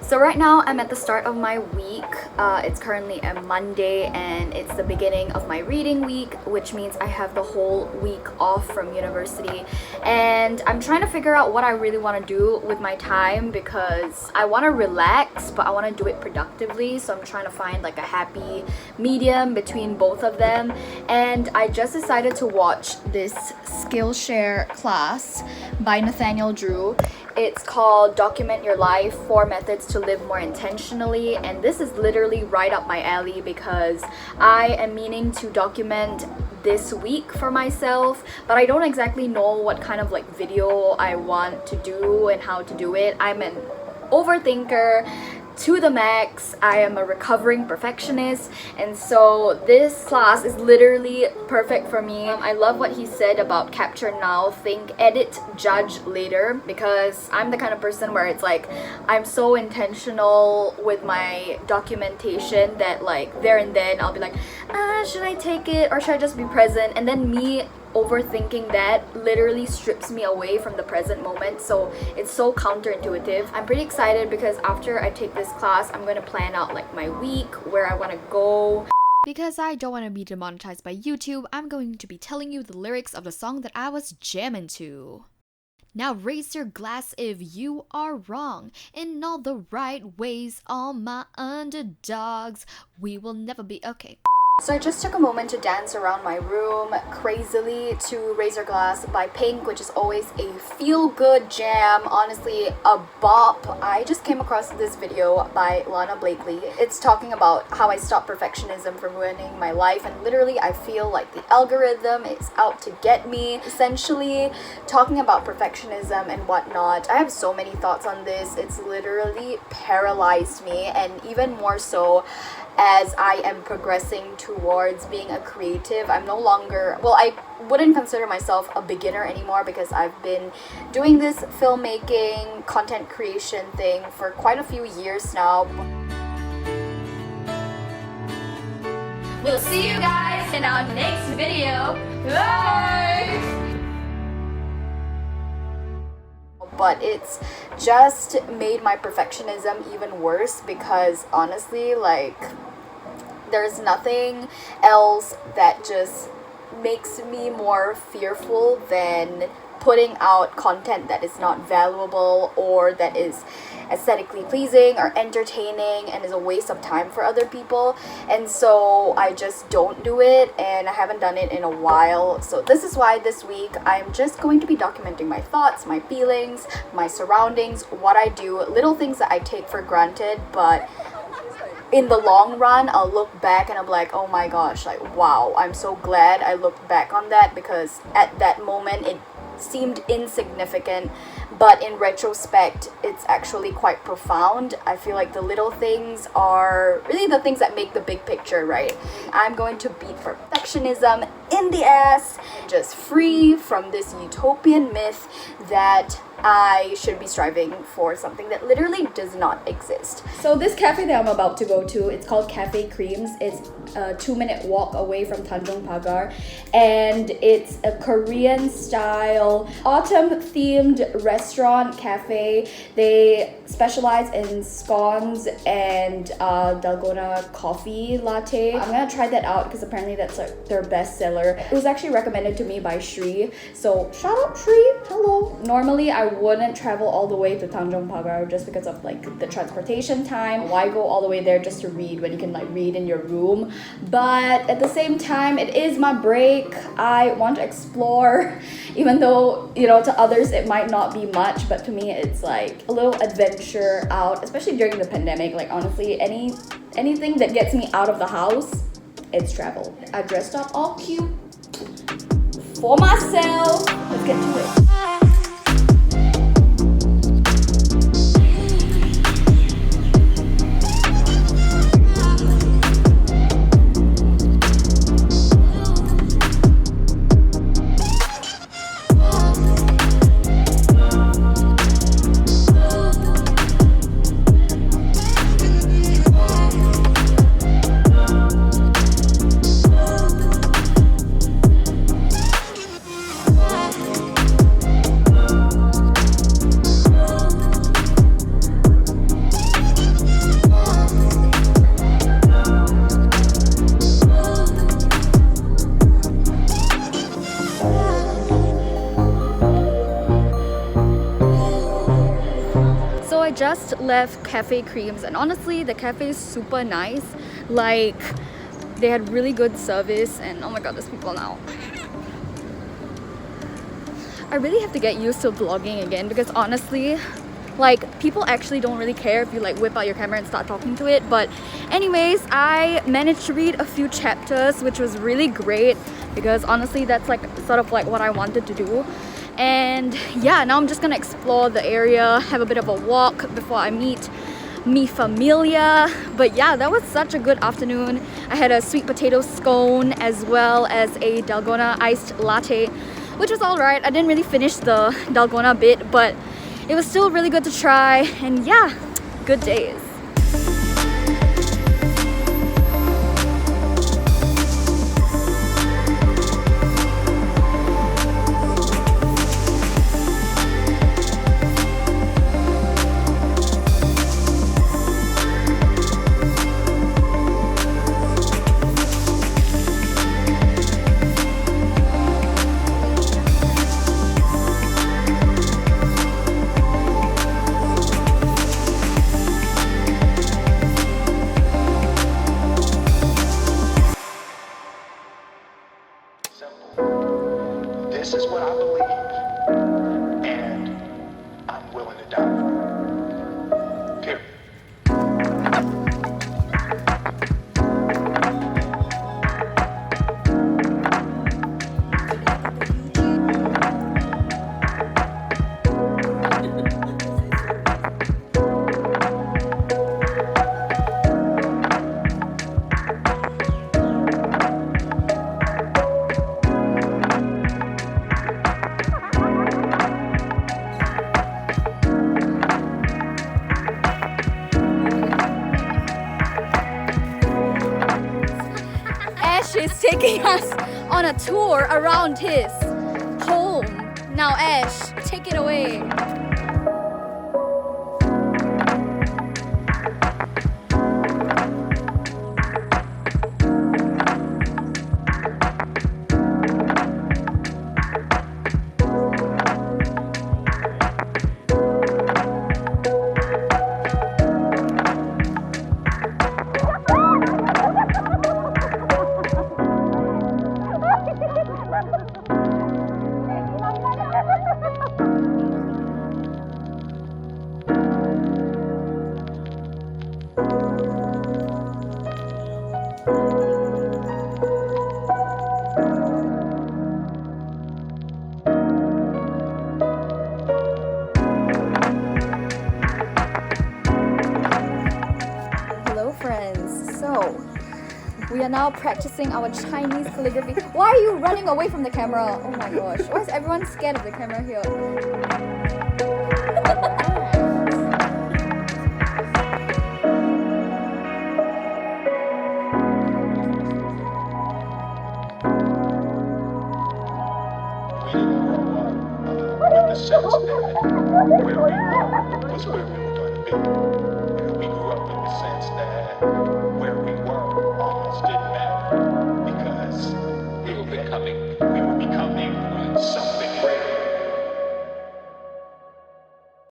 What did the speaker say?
So right now I'm at the start of my week. It's currently a Monday and it's the beginning of my reading week, which means I have the whole week off from university. And I'm trying to figure out what I really want to do with my time because I want to relax, but I want to do it productively. So I'm trying to find like a happy medium between both of them. And I just decided to watch this Skillshare class by Nathaniel. It's called Document Your Life, 4 Methods to Live More Intentionally, and this is literally right up my alley because I am meaning to document this week for myself, but I don't exactly know what kind of like video I want to do and how to do it. I'm an overthinker to the max. I am a recovering perfectionist, and so this class is literally perfect for me. I love what he said about capture now, think, edit, judge later, because I'm the kind of person where it's like I'm so intentional with my documentation that like there and then I'll be like, should I take it or should I just be present? And then me overthinking that literally strips me away from the present moment, so it's so counterintuitive. I'm pretty excited because after I take this class, I'm going to plan out like my week, where I want to go. Because I don't want to be demonetized by YouTube, I'm going to be telling you the lyrics of the song that I was jamming to. Now raise your glass if you are wrong in all the right ways, all my underdogs. We will never be okay. So I just took a moment to dance around my room crazily to Raise Your Glass by Pink, which is always a feel-good jam, honestly a bop. I just came across this video by Lana Blakely. It's talking about how I stopped perfectionism from ruining my life, and literally I feel like the algorithm is out to get me, essentially talking about perfectionism and whatnot. I have so many thoughts on this. It's literally paralyzed me, and even more so as I am progressing towards being a creative. I'm no longer, well, I wouldn't consider myself a beginner anymore because I've been doing this filmmaking, content creation thing for quite a few years now. We'll see you guys in our next video. Bye! But it's just made my perfectionism even worse because honestly, like, there's nothing else that just makes me more fearful than putting out content that is not valuable or that is aesthetically pleasing or entertaining and is a waste of time for other people. And so I just don't do it, and I haven't done it in a while. So this is why this week I'm just going to be documenting my thoughts, my feelings, my surroundings, what I do, little things that I take for granted, but in the long run I'll look back and I'm like, oh my gosh, like wow, I'm so glad I looked back on that, because at that moment it seemed insignificant, but in retrospect it's actually quite profound. I feel like the little things are really the things that make the big picture, right? I'm going to beat perfectionism in the ass, just free from this utopian myth that I should be striving for something that literally does not exist. So this cafe that I'm about to go to, it's called Cafe Kreams. It's a 2-minute walk away from Tanjong Pagar, and it's a Korean style autumn themed restaurant cafe. They specialize in scones and dalgona coffee latte. I'm gonna try that out because apparently that's like their best seller. It was actually recommended to me by Shri, so shout out Shri, hello. Normally I wouldn't travel all the way to Tanjong Pagar just because of like the transportation time. Why go all the way there just to read when you can like read in your room? But at the same time, it is my break. I want to explore, even though, you know, to others it might not be much, but to me it's like a little adventure out, especially during the pandemic. Like honestly, anything that gets me out of the house, it's travel. I dressed up all cute for myself. Let's get to it. just left Cafe Kreams, and honestly the cafe is super nice. Like, they had really good service, and oh my god, there's people now. I really have to get used to vlogging again, because honestly, like, people actually don't really care if you like whip out your camera and start talking to it. But anyways, I managed to read a few chapters, which was really great, because honestly that's like sort of like what I wanted to do. And yeah, now I'm just gonna explore the area, have a bit of a walk before I meet mi familia. But yeah, that was such a good afternoon. I had a sweet potato scone as well as a dalgona iced latte, which was alright. I didn't really finish the dalgona bit, but it was still really good to try. And yeah, good days. This is what I believe, and I'm willing to die. Period. Is taking us on a tour around his home. Now Ash, take it away. We are now practicing our Chinese calligraphy. Why are you running away from the camera? Oh my gosh. Why is everyone scared of the camera here? Sense that where we were was where we were going to be. We grew up with the sense that where we